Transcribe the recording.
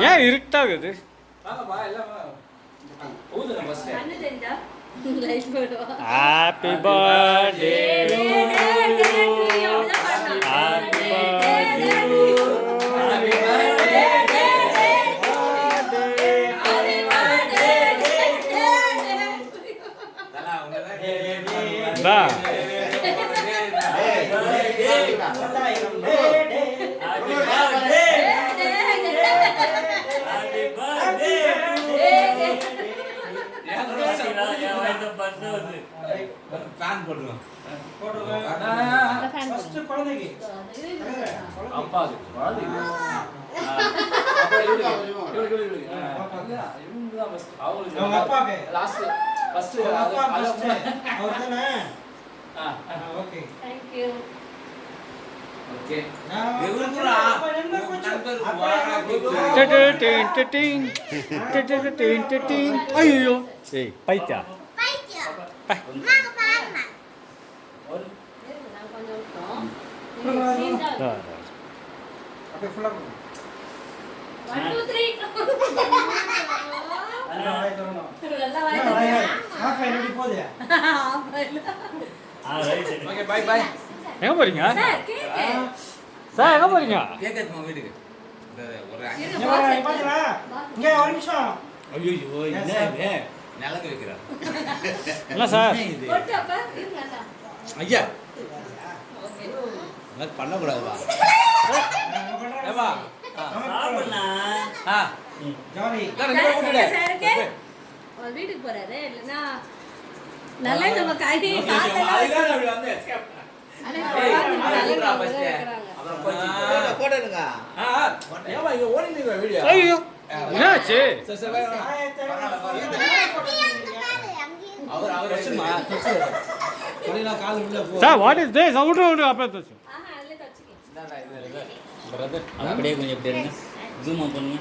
ஏன் இருட்டாகுது? Happy birthday ஐயோ ஏய் பைத்தியா எங்க போறீங்க சார்? எங்க போறீங்க? வீட்டுக்கு நிலக்கு வைக்கிறார் என்ன சார்? ஐயா பண்ணக்கூடாதுப்பா. வீட்டுக்கு போறாரு இல்லைன்னா நல்லா நம்ம காய் ஐயோ என்னாச்சு? Sir what is this? அப்படியே கொஞ்சம் எப்படி இருங்க, ஜூம் பண்ணுங்க.